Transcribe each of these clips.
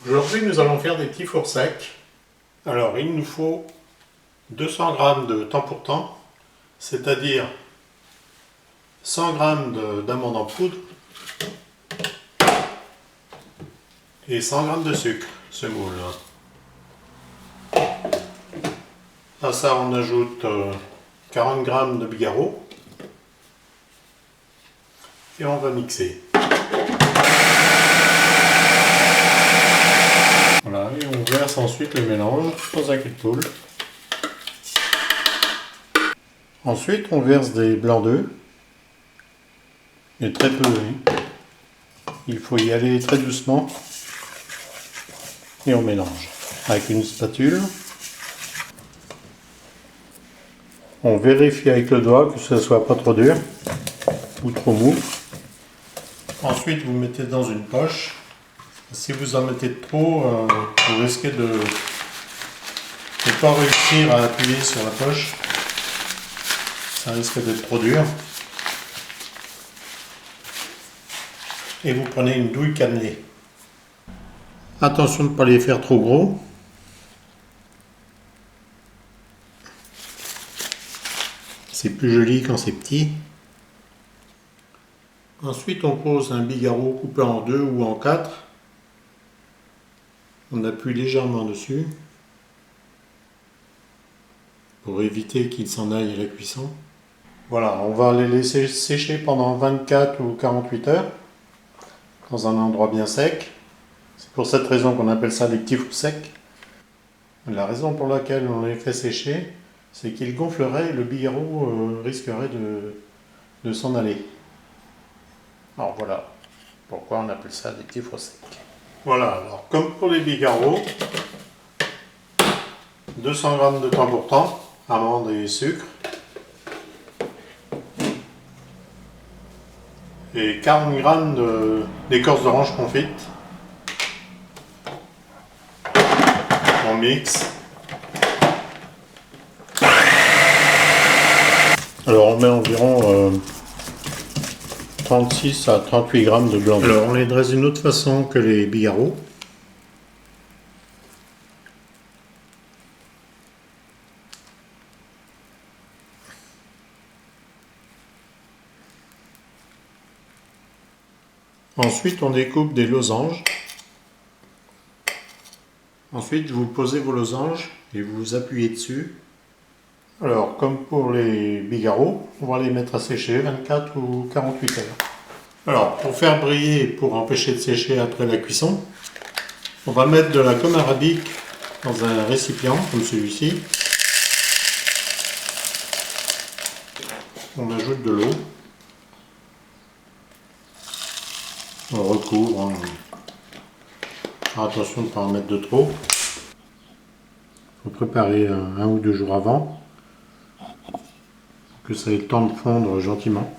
Aujourd'hui, nous allons faire des petits fours secs. Alors, il nous faut 200 g de temps pour temps, c'est-à-dire 100 g d'amandes en poudre et 100 g de sucre, ce moule-là. À ça, on ajoute 40 g de bigarreau et on va mixer. Voilà, et on verse ensuite le mélange dans un cul de poule. Ensuite, on verse des blancs d'œufs, et très peu. Il faut y aller très doucement et on mélange avec une spatule. On vérifie avec le doigt que ce ne soit pas trop dur ou trop mou. Ensuite, vous mettez dans une poche. Si vous en mettez trop, vous risquez de ne pas réussir à appuyer sur la poche. Ça risque d'être trop dur. Et vous prenez une douille cannelée. Attention de ne pas les faire trop gros. C'est plus joli quand c'est petit. Ensuite, on pose un bigarreau coupé en 2 ou en 4. On appuie légèrement dessus pour éviter qu'il s'en aille à la cuisson. Voilà, on va les laisser sécher pendant 24 ou 48 heures dans un endroit bien sec. C'est pour cette raison qu'on appelle ça des petits fours secs. La raison pour laquelle on les fait sécher, c'est qu'ils gonfleraient et le bigarreau risquerait de s'en aller. Alors voilà pourquoi on appelle ça des petits fours secs. Voilà, alors comme pour les bigarreaux, 200 g de temps pour temps, amandes et sucre, et 40 g d'écorce d'orange confite. On mixe. Alors on met environ 36 à 38 g de blanc d'œuf. Alors on les dresse d'une autre façon que les bigarreaux. Ensuite on découpe des losanges. Ensuite vous posez vos losanges et vous appuyez dessus. Alors comme pour les bigarreaux, on va les mettre à sécher 24 ou 48 heures. Alors pour faire briller, pour empêcher de sécher après la cuisson, on va mettre de la gomme arabique dans un récipient comme celui-ci. On ajoute de l'eau. On recouvre. Attention de ne pas en mettre de trop. Il faut préparer un ou 2 jours avant pour que ça ait le temps de fondre gentiment.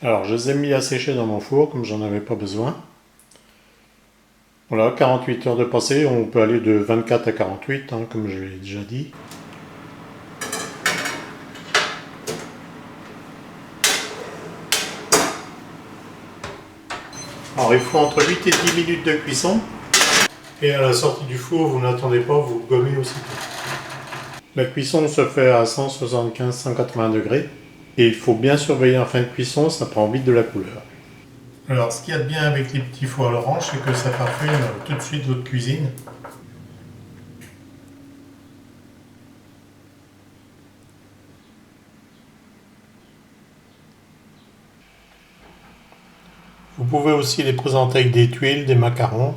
Alors je les ai mis à sécher dans mon four comme j'en avais pas besoin. Voilà, 48 heures de passé, on peut aller de 24 à 48 comme je l'ai déjà dit. Alors il faut entre 8 et 10 minutes de cuisson. Et à la sortie du four, vous n'attendez pas, vous gommez aussitôt. La cuisson se fait à 175-180 degrés. Et il faut bien surveiller en fin de cuisson, ça prend vite de la couleur. Alors ce qu'il y a de bien avec les petits fours à l'orange, c'est que ça parfume tout de suite votre cuisine. Vous pouvez aussi les présenter avec des tuiles, des macarons.